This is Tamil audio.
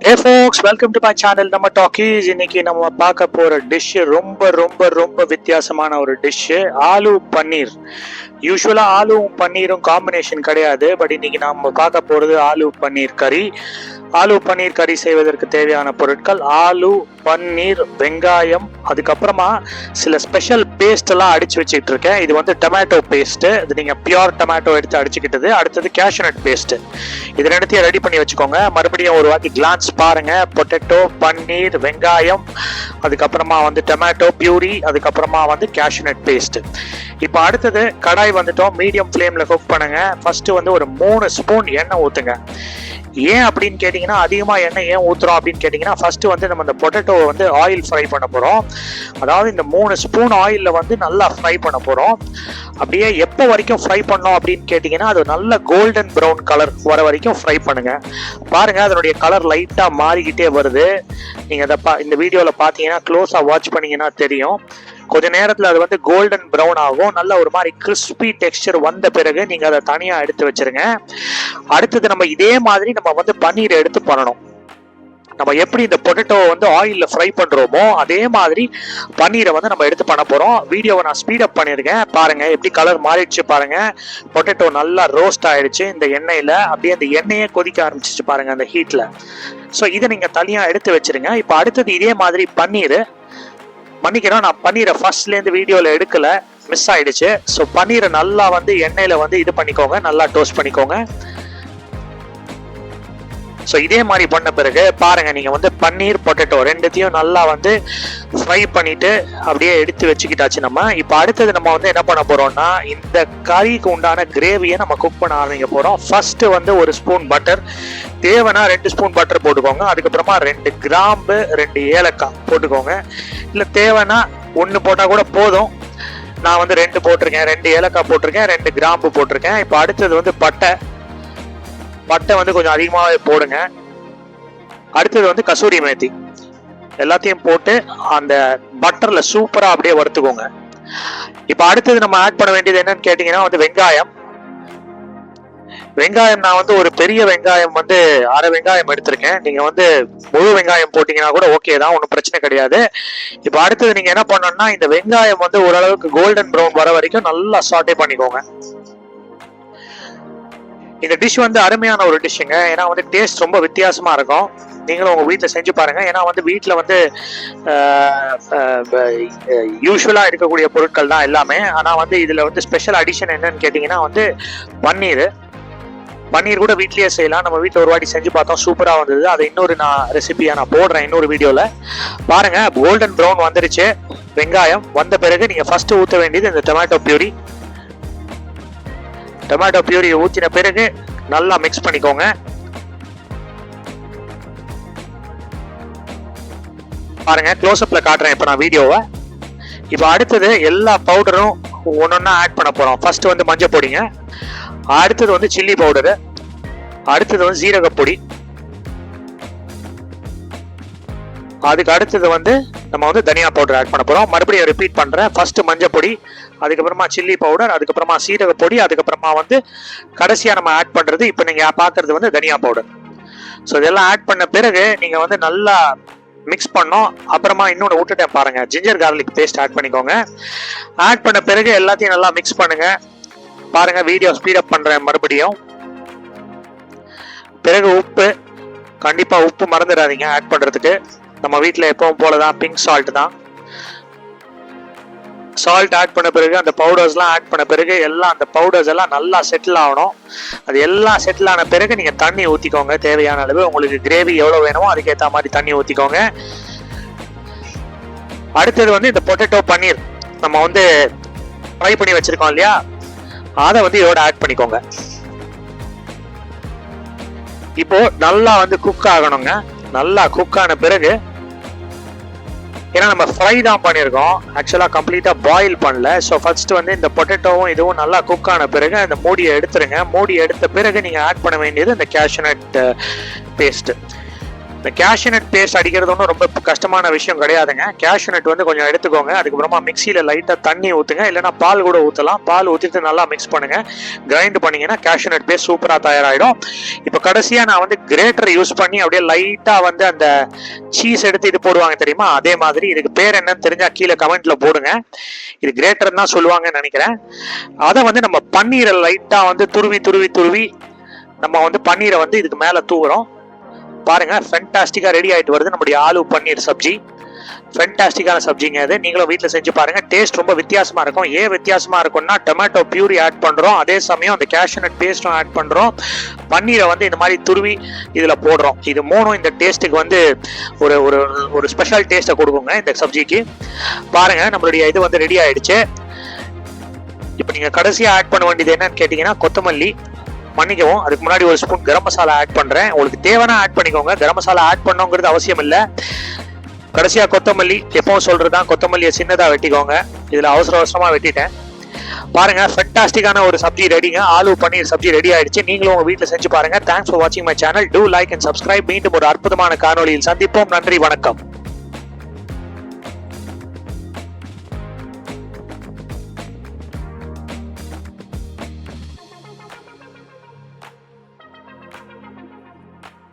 Hey folks, welcome to my channel நம்ம டாக்கீஸ். இன்னைக்கு நம்ம பார்க்க போற டிஷ் ரொம்ப ரொம்ப ரொம்ப வித்தியாசமான ஒரு டிஷ், ஆலு பன்னீர். யூஸ்வலா ஆலுவும் பன்னீரும் காம்பினேஷன் கிடையாது, பட் இன்னைக்கு நம்ம பார்க்க போறது ஆலு பன்னீர் கறி. ஆலு பன்னீர் கறி செய்வதற்கு தேவையான பொருட்கள் ஆலு, பன்னீர், வெங்காயம், அதுக்கப்புறமா சில ஸ்பெஷல் பேஸ்ட் எல்லாம் அடிச்சு வச்சுக்கிட்டு இருக்கேன். இது வந்து டொமேட்டோ பேஸ்ட், இது நீங்க பியூர் டொமேட்டோ எடுத்து அடிச்சுக்கிட்டது. அடுத்தது கேஷ்யூநட் பேஸ்ட். இது ரெண்டுத்தையும் ரெடி பண்ணி வச்சுக்கோங்க. மறுபடியும் ஒரு வாட்டி கிளான்ஸ் பாருங்க. பொட்டேட்டோ, பன்னீர், வெங்காயம், அதுக்கப்புறமா வந்து டொமேட்டோ பியூரி, அதுக்கப்புறமா வந்து கேஷ்யூநட் பேஸ்ட். இப்போ அடுத்தது கடாய் வந்துட்டோம், மீடியம் ஃப்ளேம்ல குக் பண்ணுங்க. ஃபர்ஸ்ட் வந்து ஒரு 3 ஸ்பூன் எண்ணெய் ஊத்துங்க. ஏன் அப்படின்னு கேட்டிங்கன்னா, அதிகமாக எண்ணெய் ஏன் ஊற்றுறோம் அப்படின்னு கேட்டிங்கன்னா, ஃபர்ஸ்ட் வந்து நம்ம இந்த பொட்டேட்டோவை வந்து ஆயில் ஃப்ரை பண்ண போகிறோம். அதாவது இந்த 3 ஸ்பூன் ஆயிலில் வந்து நல்லா ஃப்ரை பண்ண போகிறோம். அப்படியே எப்போ வரைக்கும் ஃப்ரை பண்ணோம் அப்படின்னு கேட்டிங்கன்னா, அது நல்ல கோல்டன் ப்ரௌன் கலர் வர வரைக்கும் ஃப்ரை பண்ணுங்கள். பாருங்கள், அதனுடைய கலர் லைட்டாக மாறிக்கிட்டே வருது. நீங்கள் இந்த வீடியோவில் பார்த்தீங்கன்னா, க்ளோஸாக வாட்ச் பண்ணிங்கன்னா தெரியும். கொஞ்ச நேரத்தில் அது வந்து கோல்டன் ப்ரௌன் ஆகும். நல்ல ஒரு மாதிரி கிறிஸ்பி டெக்ஸ்சர் வந்த பிறகு நீங்கள் அதை தனியாக எடுத்து வச்சிருங்க. அடுத்தது நம்ம இதே மாதிரி நம்ம வந்து பன்னீரை எடுத்து பண்ணணும். நம்ம எப்படி இந்த பொட்டேட்டோவை வந்து ஆயிலில் ஃப்ரை பண்ணுறோமோ அதே மாதிரி பன்னீரை வந்து நம்ம எடுத்து பண்ண போகிறோம். வீடியோவை நான் ஸ்பீடப் பண்ணியிருக்கேன், பாருங்கள் எப்படி கலர் மாறிடுச்சு பாருங்கள். பொட்டேட்டோ நல்லா ரோஸ்ட் ஆகிடுச்சு இந்த எண்ணெயில். அப்படியே அந்த எண்ணெயே கொதிக்க ஆரம்பிச்சிச்சு பாருங்கள் அந்த ஹீட்டில். ஸோ இதை நீங்கள் தனியாக எடுத்து வச்சுருங்க. இப்போ அடுத்தது இதே மாதிரி பன்னீர், மன்னிக்கிறோம் நான் பன்னீரை ஃபர்ஸ்ட்லேருந்து வீடியோவில் எடுக்கலை, மிஸ் ஆயிடுச்சு. ஸோ பன்னீரை நல்லா வந்து எண்ணெயில் வந்து இது பண்ணிக்கோங்க, நல்லா டோஸ்ட் பண்ணிக்கோங்க. ஸோ இதே மாதிரி பண்ண பிறகு பாருங்க, நீங்க வந்து பன்னீர், பொட்டேட்டோ ரெண்டுத்தையும் நல்லா வந்து ஃப்ரை பண்ணிட்டு அப்படியே எடுத்து வச்சுக்கிட்டாச்சு நம்ம. இப்போ அடுத்தது நம்ம வந்து என்ன பண்ண போறோம்னா, இந்த கறிக்கு உண்டான கிரேவியை நம்ம குக் பண்ண ஆரம்பிக்க போறோம். ஃபர்ஸ்ட் வந்து ஒரு ஸ்பூன் பட்டர், தேவைன்னா 2 ஸ்பூன் பட்டர் போட்டுக்கோங்க. அதுக்கப்புறமா 2 கிராம்பு, 2 ஏலக்காய் போட்டுக்கோங்க. இல்லை தேவைன்னா 1 போட்டால் கூட போதும். நான் வந்து 2 போட்டிருக்கேன், 2 ஏலக்காய் போட்டிருக்கேன், 2 கிராம்பு போட்டிருக்கேன். இப்போ அடுத்தது வந்து பட்டை வந்து கொஞ்சம் அதிகமாகவே போடுங்க. அடுத்தது வந்து கசூரி மேத்தி, எல்லாத்தையும் போட்டு அந்த பட்டர்ல சூப்பரா அப்படியே வறுத்துக்கோங்க. இப்போ அடுத்தது நம்ம ஆட் பண்ண வேண்டியது என்னன்னு கேட்டீங்கன்னா வந்து வெங்காயம் நான் வந்து ஒரு பெரிய வெங்காயம் வந்து அரை வெங்காயம் எடுத்திருக்கேன். நீங்க வந்து முழு வெங்காயம் போட்டீங்கன்னா கூட ஓகே தான், ஒன்றும் பிரச்சனை கிடையாது. இப்போ அடுத்தது நீங்க என்ன பண்ணணும்னா, இந்த வெங்காயம் வந்து ஓரளவுக்கு கோல்டன் ப்ரௌன் வர வரைக்கும் நல்லா சாட்டே பண்ணிக்கோங்க. இந்த டிஷ் வந்து அருமையான ஒரு டிஷ்ஷுங்க. ஏன்னா வந்து டேஸ்ட் ரொம்ப வித்தியாசமா இருக்கும். நீங்களும் உங்க வீட்டில் செஞ்சு பாருங்க. ஏன்னா வந்து வீட்டில் வந்து யூஸ்வலா இருக்கக்கூடிய பொருட்கள் தான் எல்லாமே. ஆனால் வந்து இதுல வந்து ஸ்பெஷல் அடிஷன் என்னன்னு கேட்டீங்கன்னா வந்து பன்னீர் கூட வீட்லயே செய்யலாம். நம்ம வீட்டில் ஒரு வாட்டி செஞ்சு பார்த்தோம், சூப்பராக வந்தது. அதை இன்னொரு ரெசிபியாக நான் போடுறேன் இன்னொரு வீடியோவில். பாருங்க, கோல்டன் ப்ரௌன் வந்துருச்சு வெங்காயம். வந்த பிறகு நீங்கள் ஃபர்ஸ்ட் ஊற்ற வேண்டியது இந்த டொமேட்டோ பியூரியை ஊற்றின பிறகு நல்லா மிக்ஸ் பண்ணிக்கோங்க. பாருங்க, க்ளோஸ்அப்ல காட்டுறேன் இப்போ நான் வீடியோவை. இப்போ அடுத்தது எல்லா பவுடரும் ஒன்னொன்னா ஆட் பண்ண போறோம். ஃபர்ஸ்ட் வந்து மஞ்சள் பொடிங்க, அடுத்தது வந்து சில்லி பவுடரு, அடுத்தது வந்து ஜீரகப்பொடி, அதுக்கு அடுத்தது வந்து நம்ம வந்து தனியா பவுடர் ஆட் பண்ண போறோம். மறுபடியும் ரிப்பீட் பண்றேன். ஃபர்ஸ்ட் மஞ்சள் பொடி, அதுக்கப்புறமா சில்லி பவுடர், அதுக்கப்புறமா சீரக பொடி, அதுக்கப்புறமா வந்து கடைசியா நம்ம ஆட் பண்றது இப்போ நீங்க பாக்குறது வந்து தனியா பவுடர். ஸோ இதெல்லாம் ஆட் பண்ண பிறகு நீங்க வந்து நல்லா மிக்ஸ் பண்ணோம். அப்புறமா இன்னொன்று விட்டுட்டேன் பாருங்க, ஜிஞ்சர் கார்லிக் பேஸ்ட் ஆட் பண்ணிக்கோங்க. ஆட் பண்ண பிறகு எல்லாத்தையும் நல்லா மிக்ஸ் பண்ணுங்க. பாருங்க, வீடியோ ஸ்பீடப் பண்றேன் மறுபடியும். பிறகு உப்பு, கண்டிப்பா உப்பு மறந்துடாதீங்க ஆட் பண்றதுக்கு. நம்ம வீட்டில் எப்பவும் போலதான் பிங்க் சால்ட் தான். சால்ட் ஆட் பண்ண பிறகு அந்த பவுடர்ஸ்லாம் ஆட் பண்ண பிறகு எல்லாம் அந்த பவுடர்ஸ் எல்லாம் நல்லா செட்டில் ஆகணும். அது எல்லாம் செட்டில் ஆன பிறகு நீங்க தண்ணி ஊற்றிக்கோங்க தேவையான அளவு. உங்களுக்கு கிரேவி எவ்வளோ வேணுமோ அதுக்கேற்ற மாதிரி தண்ணி ஊற்றிக்கோங்க. அடுத்தது வந்து இந்த பொட்டேட்டோ பன்னீர் நம்ம வந்து ஃப்ரை பண்ணி வச்சிருக்கோம் இல்லையா, அதை வந்து இதோட ஆட் பண்ணிக்கோங்க. இப்போ நல்லா வந்து குக் ஆகணுங்க. நல்லா குக் ஆன பிறகு, ஏன்னா நம்ம ஃப்ரை தான் பண்ணியிருக்கோம், ஆக்சுவலாக கம்ப்ளீட்டாக பாயில் பண்ணல. ஸோ ஃபர்ஸ்ட் வந்து இந்த பொட்டேட்டோவும் இதுவும் நல்லா குக் ஆன பிறகு அந்த மூடியை எடுத்துருங்க. மூடி எடுத்த பிறகு நீங்கள் ஆட் பண்ண வேண்டியது இந்த கேஷ்யூநட் பேஸ்ட். இந்த கேஷ்யூ நட் பேஸ்ட் அடிக்கிறது ஒன்றும் ரொம்ப கஷ்டமான விஷயம் கிடையாதுங்க. கேஷ்யூ நட் வந்து கொஞ்சம் எடுத்துக்கோங்க. அதுக்கப்புறமா மிக்சியில் லைட்டாக தண்ணி ஊற்றுங்க, இல்லைனா பால் கூட ஊற்றலாம். பால் ஊற்றிட்டு நல்லா மிக்ஸ் பண்ணுங்க. கிரைண்ட் பண்ணிங்கன்னா கேஷ்யூ நட் பேஸ்ட் சூப்பராக தயாராகிடும். இப்போ கடைசியாக நான் வந்து கிரேட்டர் யூஸ் பண்ணி அப்படியே லைட்டாக வந்து அந்த சீஸ் எடுத்து இது போடுவாங்க தெரியுமா, அதே மாதிரி இதுக்கு பேர் என்னன்னு தெரிஞ்சா கீழே கமெண்ட்ல போடுங்க. இது கிரேட்டர் தான் சொல்லுவாங்கன்னு நினைக்கிறேன். அதை வந்து நம்ம பன்னீரை லைட்டாக வந்து துருவி நம்ம வந்து பன்னீரை வந்து இதுக்கு மேலே தூவுறோம். பாருங்க, ஃபென்டாஸ்டிக்கா ரெடி ஆயிட்டு வருது நம்மளுடைய ஆலு பன்னீர் சப்ஜி. ஃபென்டாஸ்டிக்கான சப்ஜிங்க அது. நீங்களும் வீட்டில் செஞ்சு பாருங்க. டேஸ்ட் ரொம்ப வித்தியாசமா இருக்கும். ஏன் வித்தியாசமா இருக்கும்னா, டொமேட்டோ பியூரி ஆட் பண்றோம், அதே சமயம் அந்த கேஷ்யூ நட் பேஸ்டும் ஆட் பண்றோம், பன்னீரை வந்து இந்த மாதிரி துருவி இதுல போடுறோம். இது மூணும் இந்த டேஸ்ட்டுக்கு வந்து ஒரு ஒரு ஒரு ஸ்பெஷல் டேஸ்ட்டை கொடுக்குங்க இந்த சப்ஜிக்கு. பாருங்க, நம்மளுடைய இது வந்து ரெடி ஆயிடுச்சு. இப்போ நீங்க கடைசியா ஆட் பண்ண வேண்டியது என்னன்னு கேட்டீங்கன்னா, கொத்தமல்லி. மன்னிக்கவும், அதுக்கு முன்னாடி ஒரு ஸ்பூன் கரம் மசாலா ஆட் பண்றேன். உங்களுக்கு தேவைன்னா ஆட் பண்ணிக்கோங்க. கரம் மசாலா ஆட் பண்ணுங்கிறது அவசியம் இல்லை. கடைசியா கொத்தமல்லி, எப்பவும் சொல்றதுதான், கொத்தமல்லியை சின்னதா வெட்டிக்கோங்க. இதுல அவசரமா வெட்டிட்டேன். பாருங்க, ஃபென்டாஸ்டிக்கான ஒரு சப்ஜி ரெடிங்க. ஆலு பன்னீர் சப்ஜி ரெடி ஆயிடுச்சு. நீங்களும் உங்க வீட்டில் செஞ்சு பாருங்க. தேங்க்ஸ் ஃபார் வாட்சிங் my channel. Do like and subscribe. மீண்டும் ஒரு அற்புதமான காணொலியில் சந்திப்போம். நன்றி, வணக்கம்.